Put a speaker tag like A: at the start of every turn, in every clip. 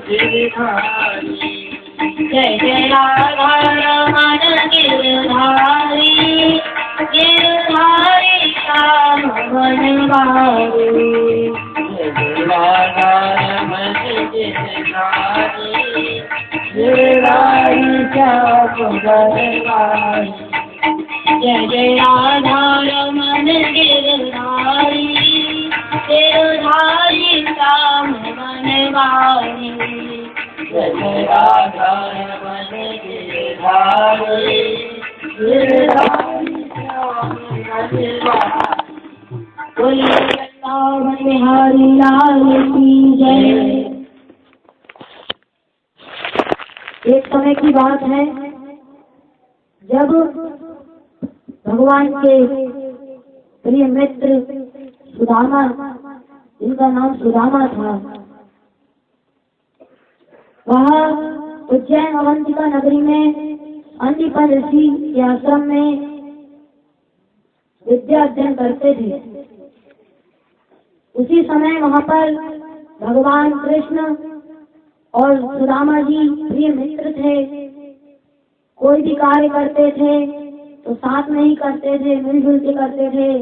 A: गिरधारी। जय जय राधा रमण गिरधारी, गिरधारी श्याम बनवारी। जय जय राधा रमण गिरधारी, गिरधारी श्याम बनवारी। जय जय राधा रमण गिरधारी, गिरधारी श्याम बनवारी। जय जय राधा रमण गिरधारी, गिरधारी श्याम बनवारी। बोलिए वृंदावन बिहारी लाल की जय। एक समय की बात है जब भगवान के प्रिय मित्र सुदामा, जिनका नाम सुदामा था, वह उज्जैन अवंतिका नगरी में अंदीपन ऋषि के आश्रम में विद्या अध्ययन करते थे। उसी समय वहाँ पर भगवान कृष्ण और सुदामा जी प्रिय मित्र थे। कोई भी कार्य करते थे तो साथ में ही करते थे, मिलजुल के करते थे।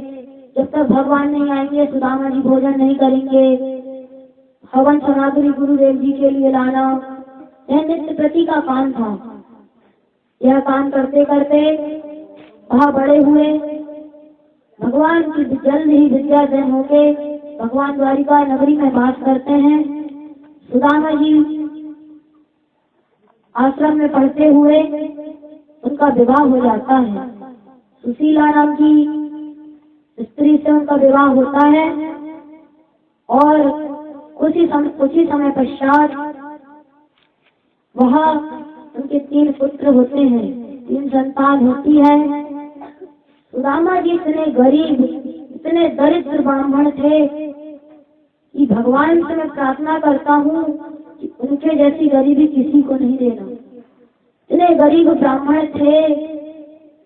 A: जब तक भगवान नहीं आएंगे सुदामा जी भोजन नहीं करेंगे। हवन सामग्री गुरुदेव जी के लिए लाना यह नित्य प्रति का काम था। यह काम करते करते वहाँ बड़े हुए। भगवान की जल्द ही विद्याधन होके भगवान द्वारिका नगरी में वास करते हैं। सुदामा जी आश्रम में पढ़ते हुए उनका विवाह हो जाता है। सुशीला नाम की स्त्री से उनका विवाह होता है और कुछ ही समय पश्चात वहाँ उनके 3 पुत्र होते हैं, 3 संतान होती है। सुदामा जी इतने गरीब, इतने दरिद्र ब्राह्मण थे कि भगवान से मैं प्रार्थना करता हूँ कि उनके जैसी गरीबी किसी को नहीं देना। इतने गरीब ब्राह्मण थे।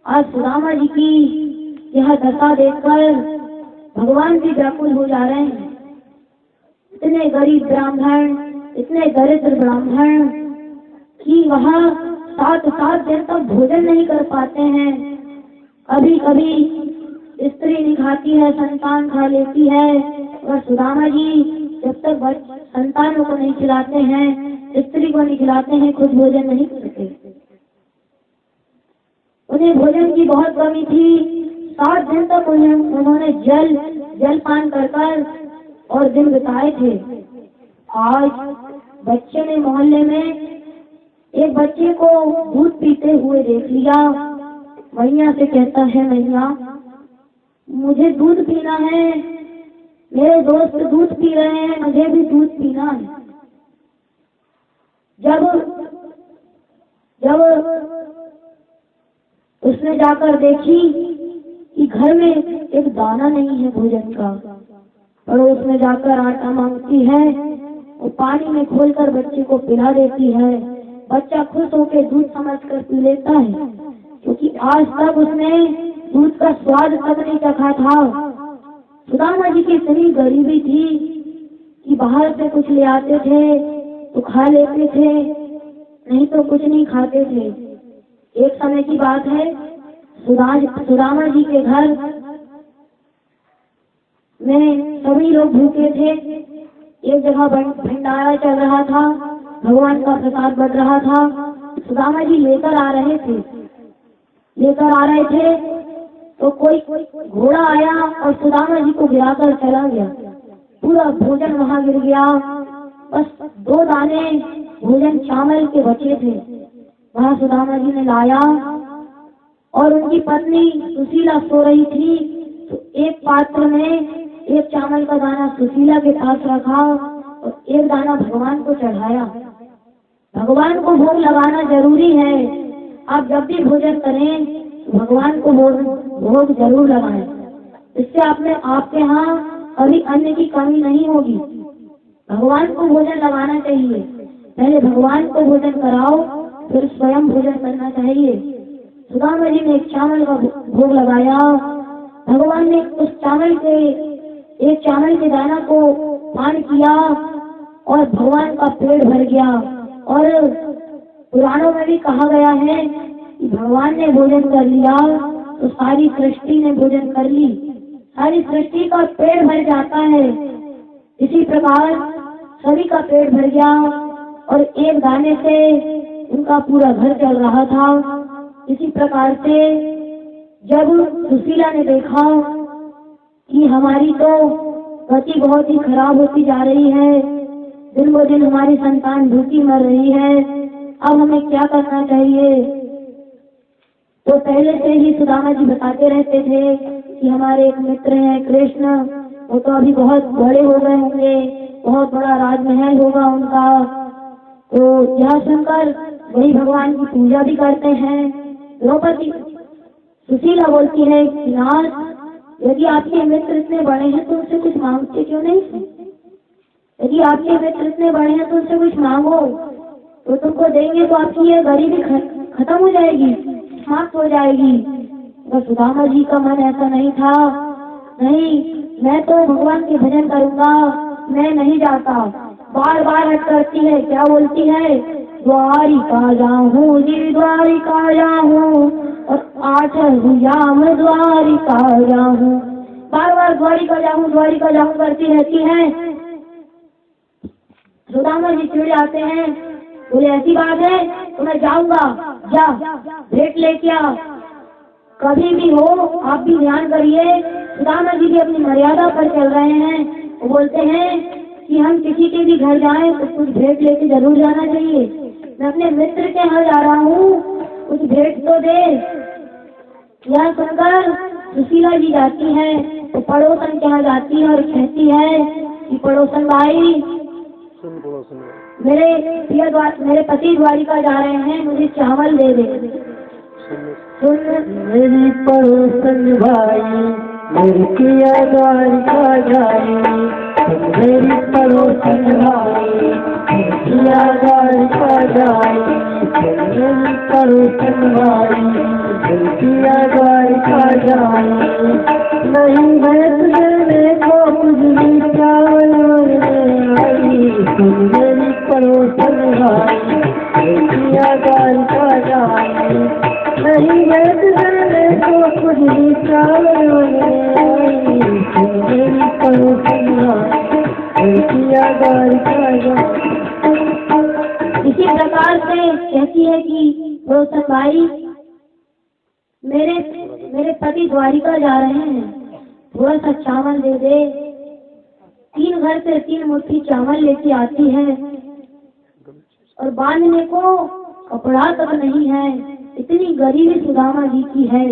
A: आज सुदामा जी की यह दशा देखकर भगवान भी व्याकुल हो जा रहे हैं। इतने गरीब ब्राह्मण, इतने दरिद्र ब्राह्मण कि वह 7 दिन तक भोजन नहीं कर पाते हैं। कभी कभी स्त्री नहीं खाती है, संतान खा लेती है। और सुदामा जी जब तक संतानों को नहीं खिलाते हैं, स्त्री को नहीं खिलाते हैं, खुद भोजन नहीं करते। उन्हें भोजन की बहुत कमी थी। 7 दिन तक उन्होंने जल पान कर और दिन बिताए थे। आज बच्चे ने मोहल्ले में एक बच्चे को दूध पीते हुए देख लिया। मैया से कहता है, मैया मुझे दूध पीना है, मेरे दोस्त दूध पी रहे हैं, मुझे भी दूध पीना है। जब उसने जाकर देखी कि घर में एक दाना नहीं है भोजन का, पड़ोस में जाकर आटा मांगती है और पानी में खोलकर बच्चे को पिला देती है। बच्चा खुश होकर दूध समझकर पी लेता है, क्योंकि आज तक उसने दूध का स्वाद तक नहीं चखा था। सुदामा जी की इतनी गरीबी थी कि बाहर से कुछ ले आते थे तो खा लेते थे, नहीं तो कुछ नहीं खाते थे। एक समय की बात है, सुदामा जी के घर में सभी लोग भूखे थे। एक जगह भंडारा चल रहा था, भगवान का प्रसाद बढ़ रहा था। सुदामा जी लेकर आ रहे थे तो कोई घोड़ा आया और सुदामा जी को गिराकर चला गया। पूरा भोजन वहां गिर गया। बस 2 दाने भोजन चावल के बचे थे, वहां सुदामा जी ने लाया और उनकी पत्नी सुशीला सो रही थी तो एक पात्र में एक चावल का दाना सुशीला के पास रखा और एक दाना भगवान को चढ़ाया। भगवान को भोग लगाना जरूरी है। आप जब भी भोजन करें तो भगवान को भोग जरूर लगाएं। इससे आपके यहाँ कभी अन्न की कमी नहीं होगी। भगवान को भोजन लगाना चाहिए। पहले भगवान को भोजन कराओ, फिर स्वयं भोजन करना चाहिए। सुदामा जी ने एक चावल का भोग लगाया। भगवान ने उस चावल के दाना को पान किया और भगवान का पेट भर गया। और पुराणों में भी कहा गया है कि भगवान ने भोजन कर लिया तो सारी सृष्टि ने भोजन कर ली, सारी सृष्टि का पेट भर जाता है। इसी प्रकार सभी का पेट भर गया और एक दाने से उनका पूरा घर चल रहा था। इसी प्रकार से जब सुशीला ने देखा कि हमारी तो गति बहुत ही खराब होती जा रही है, दिन ब दिन हमारी संतान भूखी मर रही है, अब हमें क्या करना चाहिए। तो पहले से ही सुदामा जी बताते रहते थे कि हमारे एक मित्र हैं कृष्ण, वो तो अभी बहुत बड़े हो गए होंगे, बहुत बड़ा राजमहल होगा उनका। तो यह सुनकर वही भगवान की पूजा भी करते हैं। द्रौपदी सुशीला बोलती है कि नाथ, यदि आपके मित्र इतने बड़े हैं तो उनसे कुछ मांगते क्यों नहीं? यदि आपके मित्र इतने बड़े हैं तो उनसे कुछ मांगो, तो तुमको देंगे तो आपकी यह गरीबी खत्म हो जाएगी, समाप्त हो जाएगी। तो सुदामा जी का मन ऐसा नहीं था, नहीं मैं तो भगवान के भजन करूंगा, मैं नहीं जाता। बार बार हट करती है, क्या बोलती है? द्वारिका जाऊं जी द्वारिका जाऊं और 8 भुजाम द्वारिका जाऊं, बार बार द्वारिका जाऊं करती रहती है। सुदामा जी चिढ़ जाते हैं, बोले ऐसी बात है तो मैं जाऊंगा, जा भेंट लेके आ। कभी भी हो आप भी ध्यान करिए, सुदामा जी भी अपनी मर्यादा पर चल रहे हैं। वो बोलते हैं कि हम किसी के भी घर जाएं तो कुछ भेंट लेके जरूर जाना चाहिए। मैं अपने मित्र के यहाँ जा रहा हूँ, कुछ भेंट तो दे। यह सुनकर सुशीला जी जाती है तो पड़ोसन के यहाँ जाती है और कहती है कि पड़ोसन भाई, मेरे पति द्वारिका जा रहे हैं, मुझे चावल दे दे।
B: सुन मेरी पड़ोसन भाई, मेरी पिया द्वारिका जाई। मेरी पड़ोसन भाई, मेरी पिया द्वारिका जाई। मेरी पड़ोसन भाई, मेरी पिया द्वारिका जाई। नहीं मैं तुझे को कुछ भी चावल आई। मेरी पड़ोसन भाई, मेरी पिया द्वारिका जाई। नहीं मैं तुझे को कुछ भी चावल आई। मेरी पड़ोसन भाई, मेरी पिया द्वारिका जाई।
A: इसी प्रकार से कहती है कि पड़ोसन भाई, मेरे पति द्वारिका जा रहे हैं, थोड़ा सा चावल दे दे। 3 घर से 3 मुट्ठी चावल लेके आती है और बांधने को कपड़ा तक नहीं है, इतनी गरीबी सुदामा जी की है।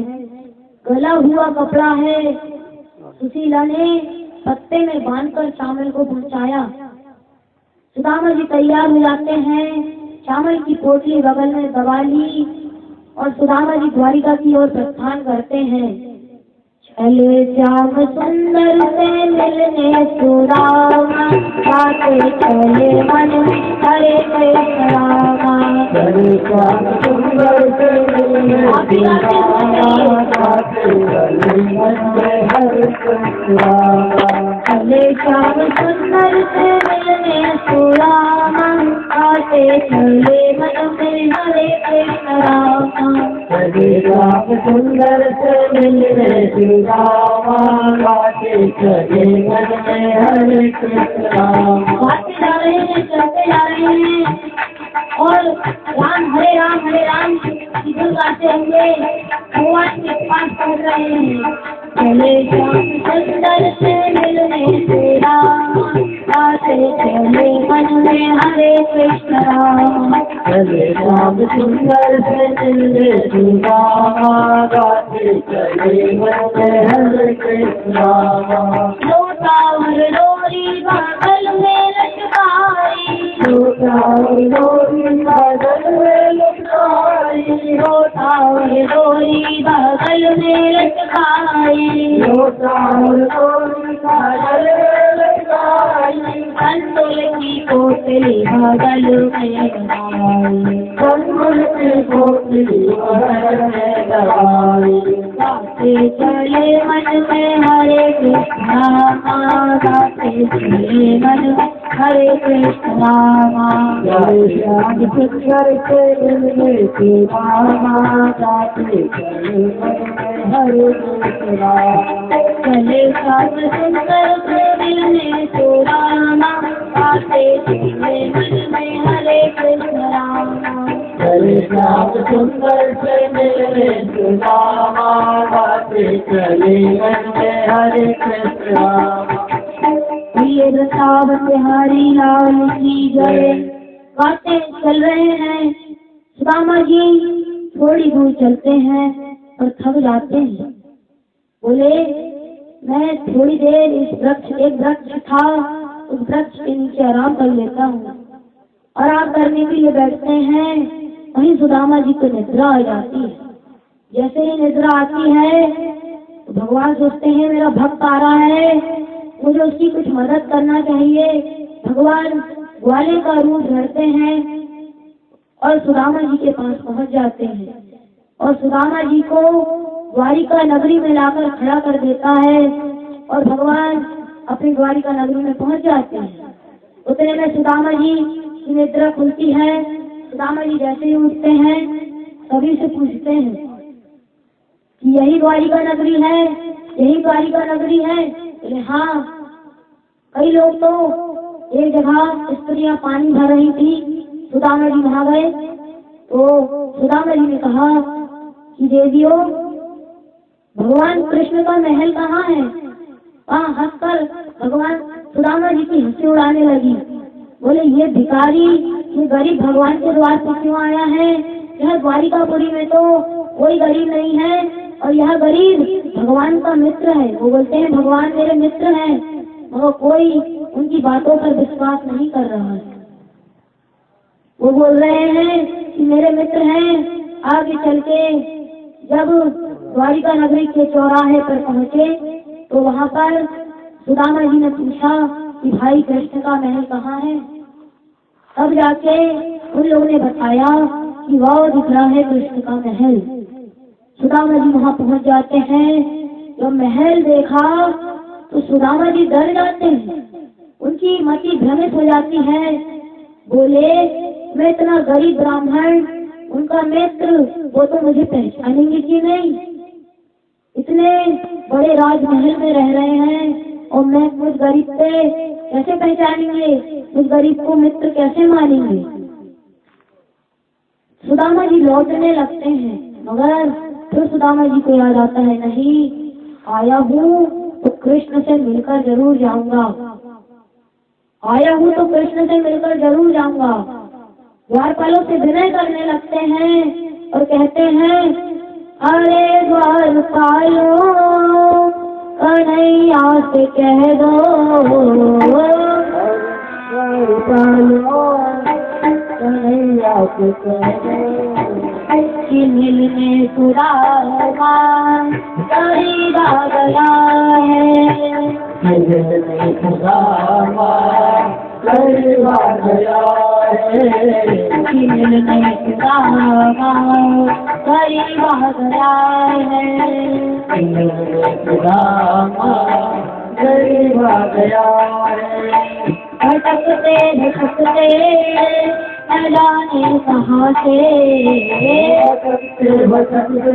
A: गला हुआ कपड़ा है। सुशीला ने पत्ते में बांधकर चावल को पहुंचाया। सुदामा जी तैयार हो जाते हैं, चावल की पोटली बगल में दबा ली और सुदामा जी द्वारिका की ओर प्रस्थान करते हैं। चले श्याम सुंदर से मिलने सुदामा, गाते चले मन हरे कृष्ण रामा।
B: चले श्याम सुंदर से मिलने सुदामा, गाते चले मन हरे कृष्ण रामा।
A: चले श्याम सुंदर से मिलने सुदामा, गाते चले मन में हरे कृष्ण रामा।
B: चले श्याम सुंदर से मिलने सुदामा, गाते चले मन में हरे कृष्ण रामा।
A: गाते जा रहे हैं, चलते जा रहे हैं और राम हरे राम की धुन गाते हुए भगवान के पास पहुंच रहे हैं। चले श्याम सुंदर से मिलने सुदामा, गाते चले मन में हरे कृष्ण राम।
B: चले श्याम सुंदर से मिलने सुदामा, गाते चले मन में हरे कृष्ण रामा।
A: लोटावर डोरी बगल में लटकाई,
B: लोटावर डोरी बगल में लटकाई।
A: लोटावर डोरी बगल में लटकाई,
B: लोटावर डोरी बगल में लटकाई।
A: कंदुल की पोटली बगल में लगाई,
B: कंदुल की पोटली बगल में लगाई।
A: गाते चले मन में हरे कृष्ण रामा, गाते चले मन में हरे कृष्ण रामा
B: जय श्याम सुंदर के मिलने के रामा जाते चले मन में हरे कृष्ण रामा।
A: चले श्याम सुंदर के मिलने को रामा आते चले मन में हरे कृष्ण रामा।
B: चले श्याम सुंदर से मिलने के रामा जाते चले मन में हरे कृष्ण रामा।
A: ये रसावत हरि लाल की जय। गाते चल रहे हैं सुदामा जी, थोड़ी दूर चलते हैं और थक जाते हैं। बोले मैं थोड़ी देर एक वृक्ष था, उस वृक्ष के नीचे आराम कर लेता हूँ। आराम करने के लिए बैठते हैं, वहीं सुदामा जी को निद्रा आ जाती है। जैसे ही निद्रा आती है तो भगवान सोचते हैं मेरा भक्त आ रहा है, मुझे उसकी कुछ मदद करना चाहिए। भगवान ग्वाले का रूप धरते हैं और सुदामा जी के पास पहुंच जाते हैं और सुदामा जी को द्वारिका नगरी में लाकर खड़ा कर देता है और भगवान अपनी द्वारिका नगरी में पहुंच जाते हैं। उतने में सुदामा जी की निद्रा खुलती है। सुदामा जी जैसे ही उठते हैं सभी से पूछते हैं कि यही द्वारिका नगरी है, यही द्वारिका नगरी है? बोले हाँ। कई लोग तो एक जगह स्त्रियां पानी भर रही थी, सुदामा जी वहां गए तो सुदामा जी ने कहा कि देवियों भगवान कृष्ण का महल कहाँ है? वहाँ हंसकर भगवान सुदामा जी की हंसी उड़ाने लगी। बोले ये भिखारी, ये गरीब भगवान के द्वार पर क्यों आया है? यह द्वारिकापुरी में तो कोई गरीब नहीं है और यह गरीब भगवान का मित्र है। वो बोलते हैं भगवान मेरे मित्र हैं, मगर कोई उनकी बातों पर विश्वास नहीं कर रहा है। वो बोल रहे हैं कि मेरे मित्र हैं। आगे चल के जब द्वारिका नगरी के चौराहे पर पहुंचे तो वहां पर सुदामा जी ने पूछा कि भाई कृष्ण का महल कहाँ है? तब जाके उन लोगों ने बताया कि वह दिख रहा है कृष्ण का महल। सुदामा जी वहां पहुंच जाते हैं। जब महल देखा तो सुदामा जी डर जाते हैं, उनकी मति भ्रमित हो जाती है। बोले मैं इतना गरीब ब्राह्मण, उनका मित्र, वो तो मुझे पहचानेंगे कि नहीं? इतने बड़े राजमहल में रह रहे हैं और मैं मुझ गरीब पे कैसे पहचानेंगे? मुझ गरीब को मित्र कैसे मानेंगे? सुदामा जी लौटने लगते हैं, मगर फिर सुदामा जी को याद आता है नहीं, आया हूँ तो कृष्ण से मिलकर जरूर जाऊंगा, आया हूँ तो कृष्ण से मिलकर जरूर जाऊंगा। द्वारपालों से विनय करने लगते हैं और कहते हैं अरे द्वारपालो कन्हैया से कह दो,
B: कन्हैया से कह दो
A: कि मिलने सुदामा खरीदा गया है।
B: मिलने सुदामा खरीदा गया है।
A: कि मिलने सुदामा खरीदा गया है।
B: मिलने सुदामा खरीदा गया है।
A: भटकते भटकते न जाने कहाँ से,
B: भटकते भटकते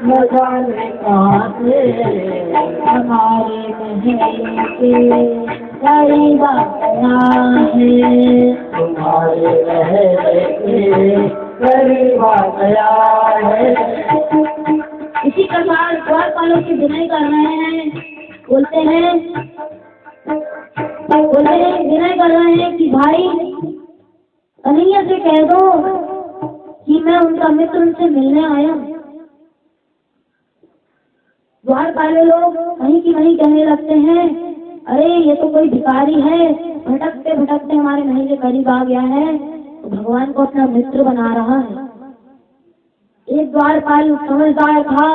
B: न जाने कहाँ से
A: हमारे महल के करीब आया है।
B: तुम्हारे रहने के करीब आ गया है।
A: इसी प्रकार द्वारपालों की विनय कर रहे हैं, बोलते हैं विनय कर रहे हैं कि भाई कन्हैया से कह दो कि मैं उनका मित्र, उनसे मिलने आया। द्वारपाले लोग वहीं की वहीं कहने लगते हैं अरे ये तो कोई भिखारी है, भटकते भटकते हमारे महल के करीब आ गया है, तो भगवान को अपना मित्र बना रहा है। एक द्वारपाल समझदार था,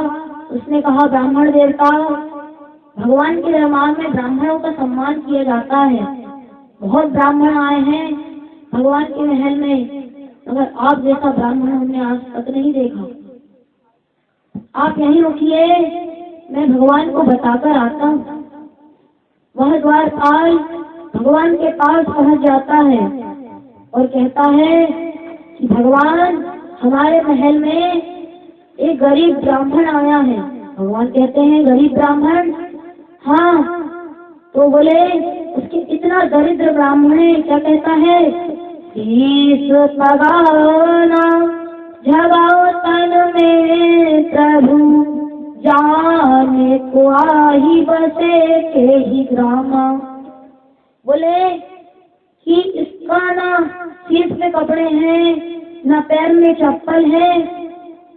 A: उसने कहा ब्राह्मण देवता, भगवान के दरबार में ब्राह्मणों का सम्मान किया जाता है, बहुत ब्राह्मण आए हैं भगवान के महल में, मगर आप जैसा ब्राह्मण हमने आज तक नहीं देखा। आप यहीं रुकिए, मैं भगवान को बताकर आता हूँ। वह द्वारपाल भगवान के पास पहुंच जाता है और कहता है कि भगवान, हमारे महल में एक गरीब ब्राह्मण आया है। भगवान कहते हैं, गरीब ब्राह्मण? हाँ। तो बोले, उसके इतना दरिद्र ब्राह्मण है, क्या कहता है? शीश पगाना जगाओ तन में प्रभु, जाने को आही बसे के ही ग्रामा। बोले कि इसका ना शीश में कपड़े हैं, ना पैर में चप्पल है,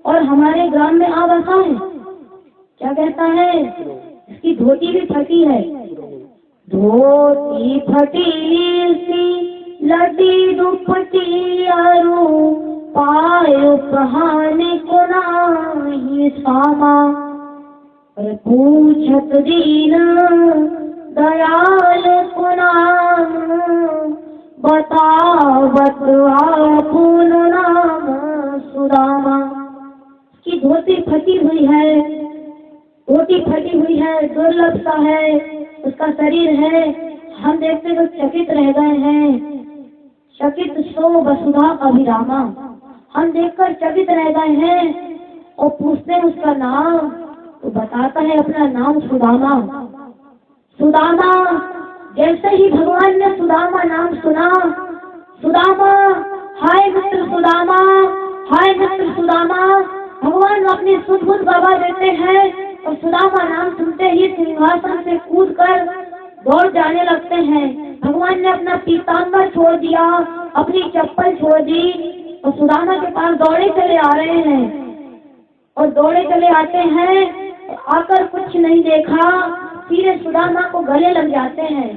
A: और हमारे ग्राम में आ बसा है। क्या कहता है? इसकी धोती भी फटी है। धोती फटी सी लटी दुपटी आरू, पायो कहानी को नाही सामा। और पूछत दीन दयाल को नाम, बतावत आपुन नाम सुदामा। की धोती फटी हुई है, धोती फटी हुई है, दुर्लभ सा है उसका शरीर है। हम देखते तो चकित रह गए हैं। चकित सो वसुधा अभिरामा। हम देखकर चकित रह गए हैं और पूछते हैं उसका नाम, तो बताता है अपना नाम सुदामा। सुदामा। जैसे ही भगवान ने सुदामा नाम सुना, सुदामा, हाय मित्र सुदामा, हाय मित्र सुदामा, भगवान अपनी सुध-बुध गवा देते हैं और सुदामा नाम सुनते ही सिंहासन से कूदकर दौड़ जाने लगते हैं। भगवान ने अपना पीतांबर छोड़ दिया, अपनी चप्पल छोड़ दी और सुदामा के पास दौड़े चले आ रहे हैं। और दौड़े चले आते हैं, आकर कुछ नहीं देखा, सीधे सुदामा को गले लग जाते हैं,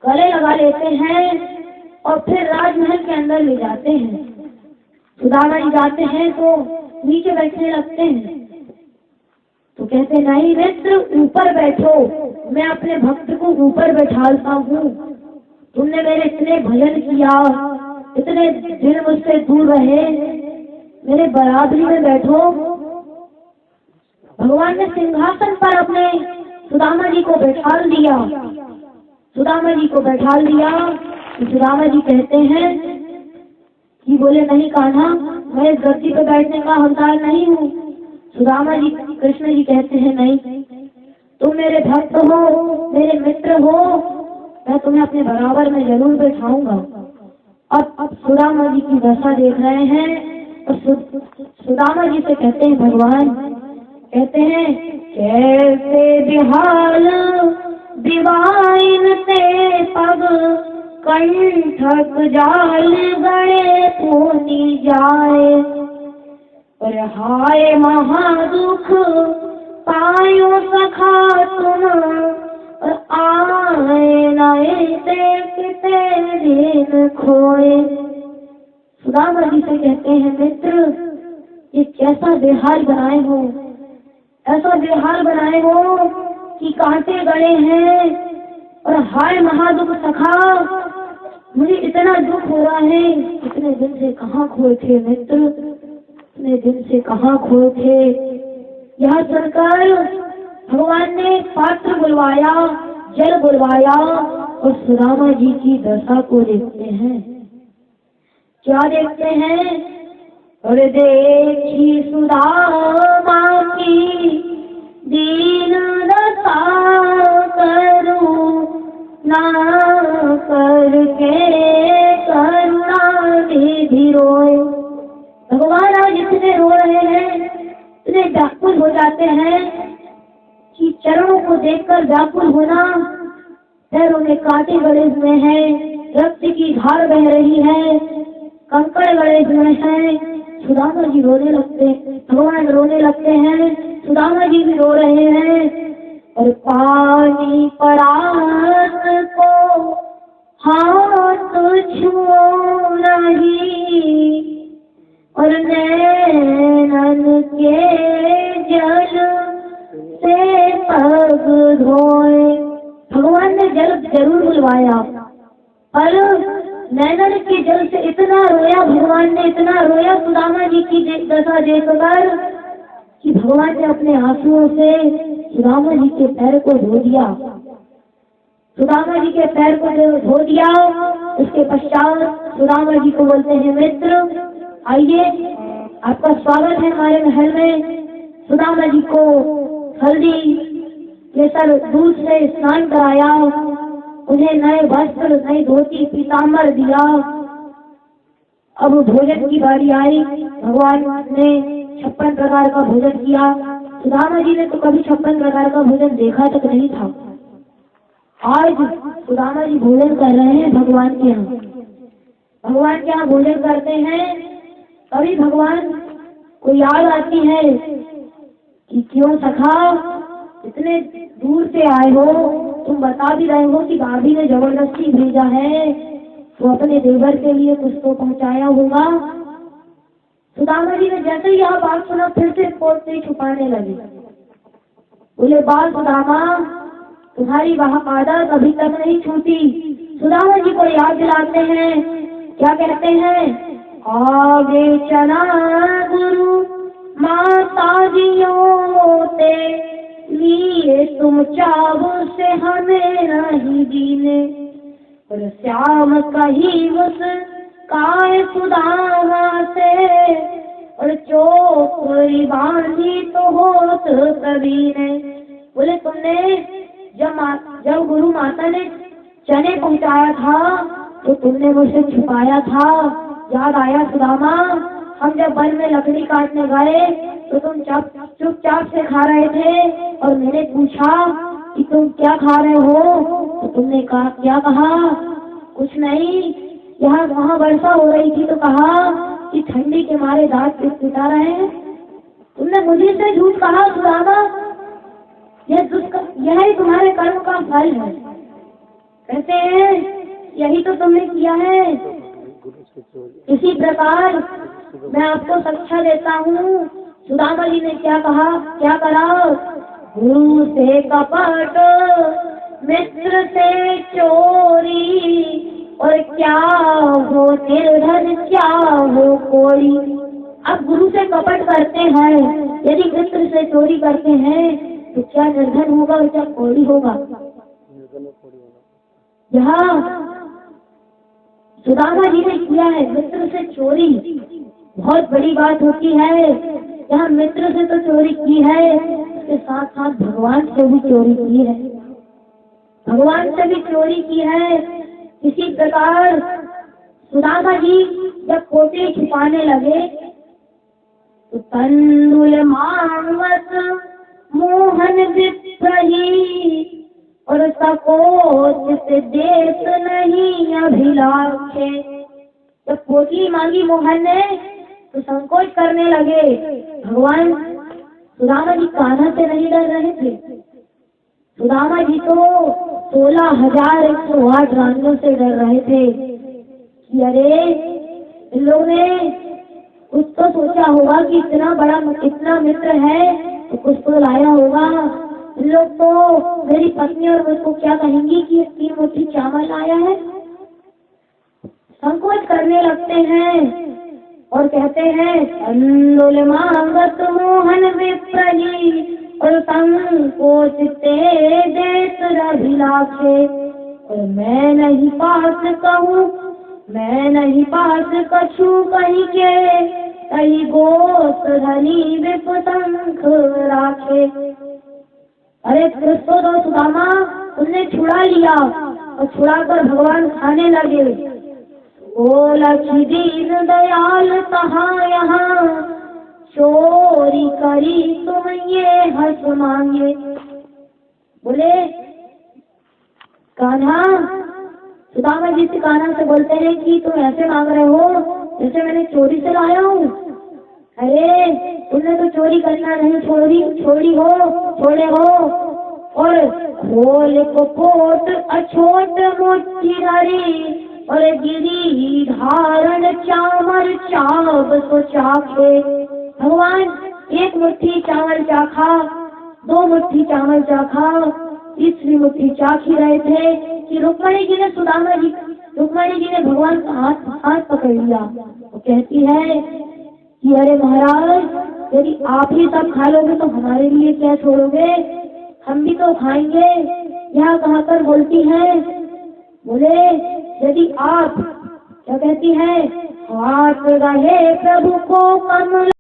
A: गले लगा लेते हैं और फिर राजमहल के अंदर ले जाते हैं। सुदामा जी जाते हैं तो नीचे बैठने लगते हैं, तो कहते नहीं मित्र, ऊपर बैठो, मैं अपने भक्त को ऊपर बैठालता हूँ। तुमने मेरे इतने भजन किया, इतने दिन मुझसे दूर रहे, मेरे बराबरी में बैठो। भगवान ने सिंहासन पर अपने सुदामा जी को बैठाल दिया। सुदामा जी को बैठाल दिया तो सुदामा जी कहते हैं कि बोले नहीं कान्हा, मैं इस गद्दी पे बैठने का हकदार नहीं हूँ। सुदामा जी, कृष्ण जी कहते हैं नहीं, तुम मेरे भक्त हो, मेरे मित्र हो, मैं तुम्हें अपने बराबर में जरूर बैठाऊंगा। अब सुदामा जी की दशा देख रहे हैं और सुदामा जी से कहते हैं भगवान, कहते हैं कैसे बिहाल दिवाइन ते पग, कंठक जाल गए पूनी जाए। और हाय महादुख पायो सखा तुम, और आए नए देखते दिन खोए। सुदामा जी से कहते हैं मित्र, ये कैसा बेहाल बनाए हो, ऐसा बेहाल बनाए हो कि कांटे गड़े हैं। और हाय महादुख सखा, मुझे इतना दुख हो रहा है, इतने दिन से कहाँ खोए थे मित्र, इतने दिन से कहाँ खोए थे। यहाँ सरकार भगवान ने पात्र बुलवाया, जल बुलवाया और सुदामा जी की दशा को देखते हैं। क्या देखते हैं? और देखी सुदामा की दीन दशा, करूं ना करके करुणा निधि रोए। भगवान आज इतने रो रहे हैं, इतने व्याकुल हो जाते हैं कि चरणों को देखकर व्याकुल होना। पैरों में कांटे गड़े हुए हैं, रक्त की धार बह रही है, कंकड़ गड़े हुए हैं। सुदामा जी रोने लगते, भगवान रोने लगते हैं, सुदामा जी भी रो रहे हैं। और पानी परात को हाथ छुओ नहीं, और नैनन के जल से पग धोए। भगवान ने जल जरूर बुलवाया, पर नैनन के जल से इतना रोया भगवान ने, इतना रोया सुदामा जी की दशा देखकर कि भगवान ने अपने आंसुओं से सुदामा जी के पैर को धो दिया। सुदामा जी के पैर को धो दिया। उसके पश्चात सुदामा जी को बोलते हैं, मित्र आइए, आपका स्वागत है हमारे महल में। सुदामा जी को हल्दी केसर दूध से स्नान कराया, उन्हें नए वस्त्र, नई धोती, पीताम्बर दिया। अब भोजन की बारी आई। भगवान ने 56 प्रकार का भोजन किया। सुदामा जी ने तो कभी 56 प्रकार का भोजन देखा तक नहीं था। आज सुदामा जी भोजन कर रहे हैं भगवान के यहाँ। भगवान के यहाँ भोजन करते हैं। कभी भगवान को याद आती है कि क्यों सखा, इतने दूर से आए हो, तुम बता भी रहे हो कि भाभी ने जबरदस्ती भेजा है, तो अपने देवर के लिए कुछ तो पहुंचाया होगा। सुदामा जी ने जैसे ही यह बात सुना, फिर से पोते छुपाने लगे। बोले, बाल सुदामा, तुम्हारी वह आदत अभी तक नहीं छूटी। सुदामा जी को याद दिलाते हैं। क्या कहते हैं? आगे चला गुरु माता जियों ते लिए, तुम चाव से हमें नहीं जीने। और श्याम कही उस काय सुदामा से, और चोरी बांधी तो होत कभी ने। बोले, तुमने जब गुरु माता ने चने पहुंचाया था तो तुमने मुझसे छुपाया था। याद आया सुदामा, हम जब वन में लकड़ी काटने गए तो तुम चुपचाप से खा रहे थे, और मैंने पूछा कि तुम क्या खा रहे हो, तो तुमने कहा, क्या कहा? कुछ नहीं, यहाँ वहाँ वर्षा हो रही थी तो कहा कि ठंडी के मारे दांत पिटा रहे हैं। तुमने मुझे से झूठ कहा सुदामा, यह ही तुम्हारे कर्म का फल है। कहते हैं यही तो तुमने किया है। इसी प्रकार मैं आपको शिक्षा देता हूँ। सुदामा जी ने क्या कहा, क्या करा? गुरु से कपट, मित्र से चोरी, और क्या हो निर्धन क्या हो कोई। अब गुरु से कपट करते हैं, यदि मित्र से चोरी करते हैं तो क्या निर्धन होगा और क्या कोड़ी होगा। यहाँ सुदामा जी ने किया है मित्र से चोरी, बहुत बड़ी बात होती है। यहाँ मित्र से तो चोरी की है, उसके साथ साथ भगवान से भी चोरी की है, भगवान से भी चोरी की है। इसी प्रकार सुदामा जी जब पोते छुपाने लगे तो तंदुल मांगवत मोहन विप्रही, और सकोच से देत नहीं अभिलाषे। जब पोटली मांगी मोहन ने तो संकोच करने लगे। भगवान सुदामा जी कान्हा से नहीं डर रहे थे। सुदामा जी तो 16,108 रानियों से डर रहे थे कि अरे इन लोगों ने कुछ तो सोचा होगा कि इतना मित्र है तो कुछ तो लाया होगा। इन लोग तो मेरी पत्नी और मुझको क्या कहेंगी कि 3 मुट्ठी चावल लाया है। संकोच करने लगते हैं और कहते हैं, तंदुल मांगत मोहन विप्रही, और संकोच ते देत अभिलाषे। और मैं नहीं पास कहूँ, मैं नहीं पास कछु कहीं के, कहीं गोत धनी विपतंख राखे। अरे क्रिस्तो दो सुदामा, उनने छुड़ा लिया और छुड़ाकर भगवान खाने लगे। ओ लक्ष्मी दीन दयाल कहाँ यहाँ, चोरी करी तुम ये हंस मांगे। बोले कान्हा, सुदामा जी से कान्हा से बोलते हैं कि तुम ऐसे मांग रहे हो जैसे मैंने चोरी से लाया हूँ। अरे तुमने तो चोरी करना नहीं छोड़ी हो, और खोल को पोट अछोट मोटी धरी, और गिरी धारण चावल चाव तो चाखे। भगवान 1 मुट्ठी चावल चाखा, 2 मुट्ठी चावल चाखा, तीसरी मुट्ठी चाख ही रहे थे कि रुक्मणी जी ने भगवान का हाथ पकड़ लिया। वो कहती है कि अरे महाराज, यदि आप ही सब खा लोगे तो हमारे लिए क्या छोड़ोगे, हम भी तो खाएंगे। यह कहकर बोलती है, बोले यदि आप क्या कहती है, हाथ रहे प्रभु को कमल